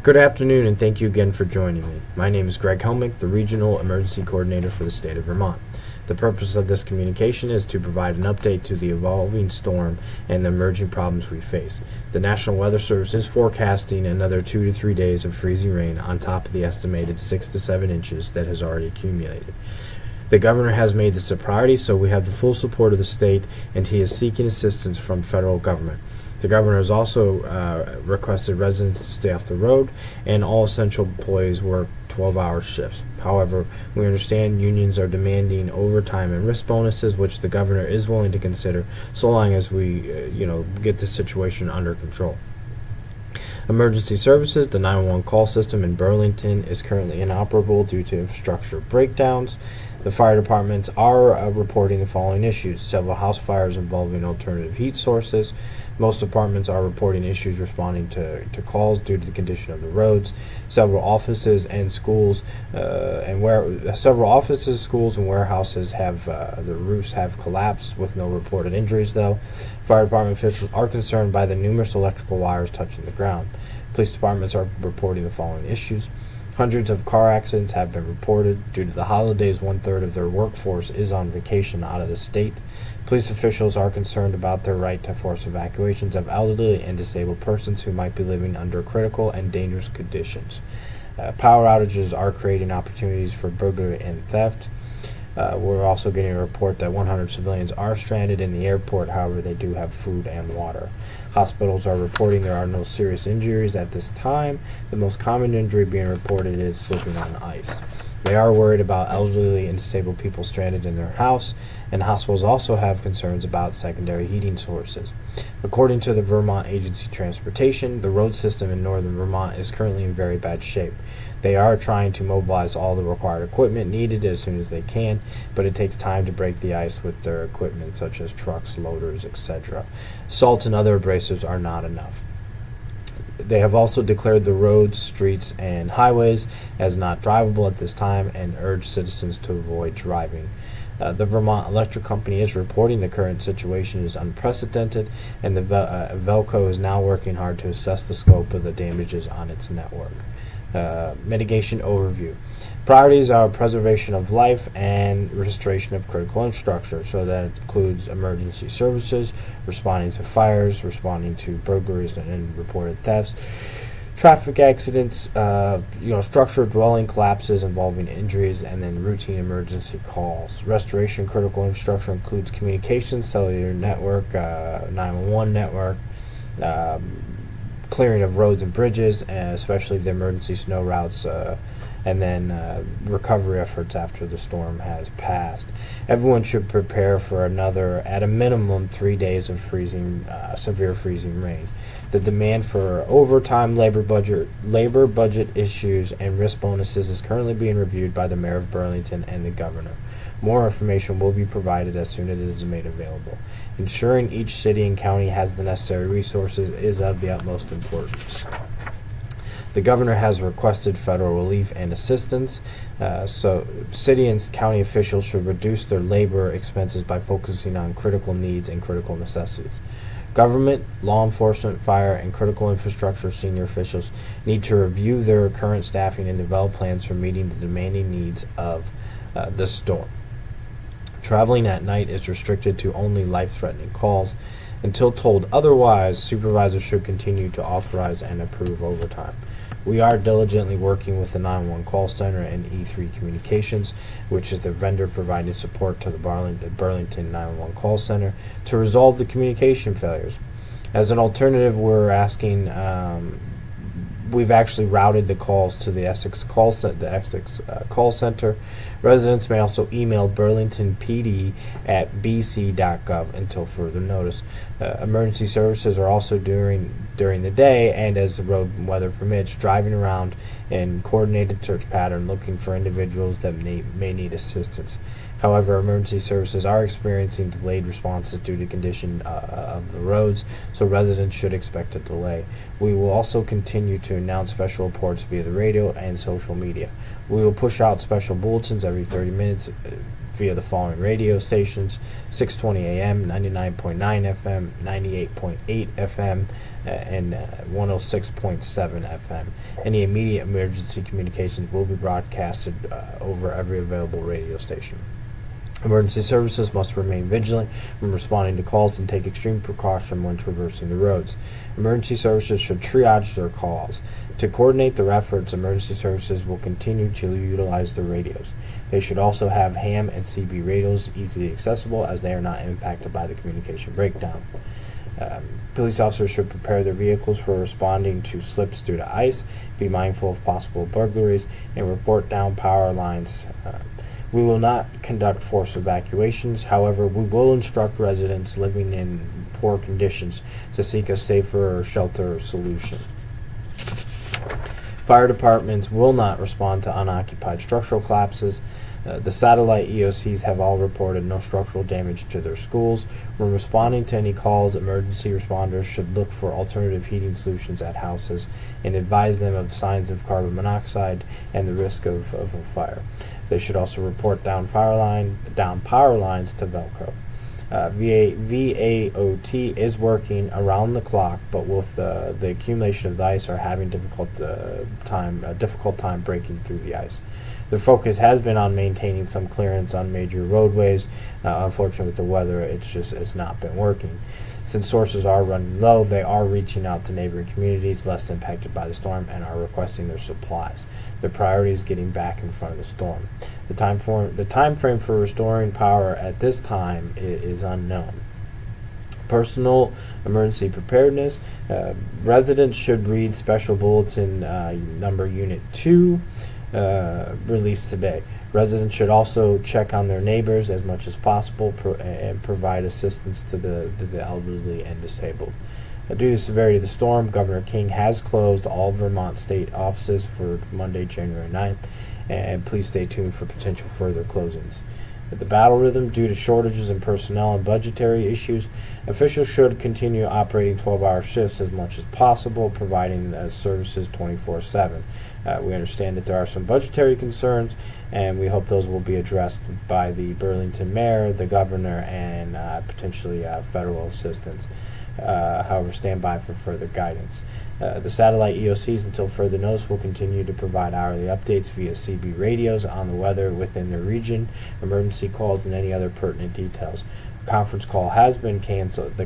Good afternoon, and thank you again for joining me. My name is Ghelmick, the Regional Emergency Coordinator for the state of Vermont. The purpose of this communication is to provide an update to the evolving storm and the emerging problems we face. The National Weather Service is forecasting another 2 to 3 days of freezing rain on top of the estimated 6 to 7 inches that has already accumulated. The governor has made this a priority, so we have the full support of the state, and he is seeking assistance from federal government. The governor has also requested residents to stay off the road, and all essential employees work 12-hour shifts. However, we understand unions are demanding overtime and risk bonuses, which the governor is willing to consider, so long as we, get the situation under control. Emergency services, the 911 call system in Burlington is currently inoperable due to infrastructure breakdowns. The fire departments are reporting the following issues: several house fires involving alternative heat sources. Most departments are reporting issues responding to calls due to the condition of the roads. Several offices, schools, and warehouses have the roofs have collapsed with no reported injuries, though. Fire department officials are concerned by the numerous electrical wires touching the ground. Police departments are reporting the following issues: hundreds of car accidents have been reported. Due to the holidays, 1/3 of their workforce is on vacation out of the state. Police officials are concerned about their right to force evacuations of elderly and disabled persons who might be living under critical and dangerous conditions. Power outages are creating opportunities for burglary and theft. We're also getting a report that 100 civilians are stranded in the airport. However, they do have food and water. Hospitals are reporting there are no serious injuries at this time. The most common injury being reported is slipping on ice. They are worried about elderly and disabled people stranded in their house, and hospitals also have concerns about secondary heating sources. According to the Vermont Agency of Transportation, the road system in northern Vermont is currently in very bad shape. They are trying to mobilize all the required equipment needed as soon as they can, but it takes time to break the ice with their equipment, such as trucks, loaders, etc. Salt and other abrasives are not enough. They have also declared the roads, streets, and highways as not drivable at this time and urged citizens to avoid driving. The Vermont Electric Company is reporting the current situation is unprecedented, and the Velco is now working hard to assess the scope of the damages on its network. Mitigation overview. Priorities are preservation of life and restoration of critical infrastructure, so that includes emergency services, responding to fires, responding to burglaries and reported thefts, traffic accidents, structured dwelling collapses involving injuries, and then routine emergency calls. Restoration critical infrastructure includes communications, cellular network, 911 network, clearing of roads and bridges, and especially the emergency snow routes, and then recovery efforts after the storm has passed. Everyone should prepare for another, at a minimum, 3 days of severe freezing rain. The demand for overtime, labor budget issues, and risk bonuses is currently being reviewed by the Mayor of Burlington and the Governor. More information will be provided as soon as it is made available. Ensuring each city and county has the necessary resources is of the utmost importance. The governor has requested federal relief and assistance, so city and county officials should reduce their labor expenses by focusing on critical needs and critical necessities. Government, law enforcement, fire, and critical infrastructure senior officials need to review their current staffing and develop plans for meeting the demanding needs of the storm. Traveling at night is restricted to only life-threatening calls. Until told otherwise, supervisors should continue to authorize and approve overtime. We are diligently working with the 911 call center and E3 Communications, which is the vendor providing support to the Burlington 911 call center, to resolve the communication failures. As an alternative, we're asking, we've actually routed the calls to the Essex call center. Residents may also email burlingtonpd@bc.gov until further notice. Emergency services are also during the day, and as the road and weather permits, driving around in coordinated search pattern looking for individuals that may need assistance. However, emergency services are experiencing delayed responses due to condition of the roads, so residents should expect a delay. We will also continue to announce special reports via the radio and social media. We will push out special bulletins every 30 minutes via the following radio stations: 620 AM, 99.9 FM, 98.8 FM, and 106.7 FM. Any immediate emergency communications will be broadcasted over every available radio station. Emergency services must remain vigilant when responding to calls and take extreme precaution when traversing the roads. Emergency services should triage their calls. To coordinate their efforts, emergency services will continue to utilize their radios. They should also have ham and CB radios easily accessible, as they are not impacted by the communication breakdown. Police officers should prepare their vehicles for responding to slips due to ice, be mindful of possible burglaries, and report down power lines. We will not conduct forced evacuations. However, we will instruct residents living in poor conditions to seek a safer shelter solution. Fire departments will not respond to unoccupied structural collapses. The satellite EOCs have all reported no structural damage to their schools. When responding to any calls, emergency responders should look for alternative heating solutions at houses and advise them of signs of carbon monoxide and the risk of a fire. They should also report down power lines to Velcro. VAOT is working around the clock, but with the accumulation of the ice, are having a difficult time breaking through the ice. Their focus has been on maintaining some clearance on major roadways. Unfortunately, with the weather, it's not been working. Since sources are running low, they are reaching out to neighboring communities less impacted by the storm and are requesting their supplies. Their priority is getting back in front of the storm. The time frame for restoring power at this time is unknown. Personal emergency preparedness. Residents should read special bulletin number Unit 2 released today. Residents should also check on their neighbors as much as possible and provide assistance to the elderly and disabled. Due to the severity of the storm, Governor King has closed all Vermont state offices for Monday, January 9th, and please stay tuned for potential further closings. With the battle rhythm, due to shortages in personnel and budgetary issues, officials should continue operating 12-hour shifts as much as possible, providing services 24/7. We understand that there are some budgetary concerns, and we hope those will be addressed by the Burlington mayor, the governor, and potentially federal assistance. However, stand by for further guidance. The satellite EOCs, until further notice, will continue to provide hourly updates via CB radios on the weather within their region, emergency calls, and any other pertinent details. Conference call has been canceled. The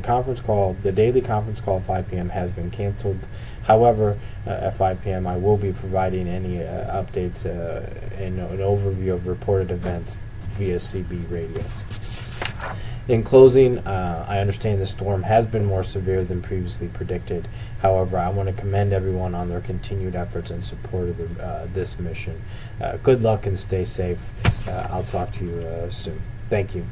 daily conference call at 5 p.m. has been canceled. However, at 5 p.m. I will be providing any updates and an overview of reported events via CB radio. In closing, I understand the storm has been more severe than previously predicted. However, I want to commend everyone on their continued efforts and support of this mission. Good luck and stay safe. I'll talk to you soon. Thank you.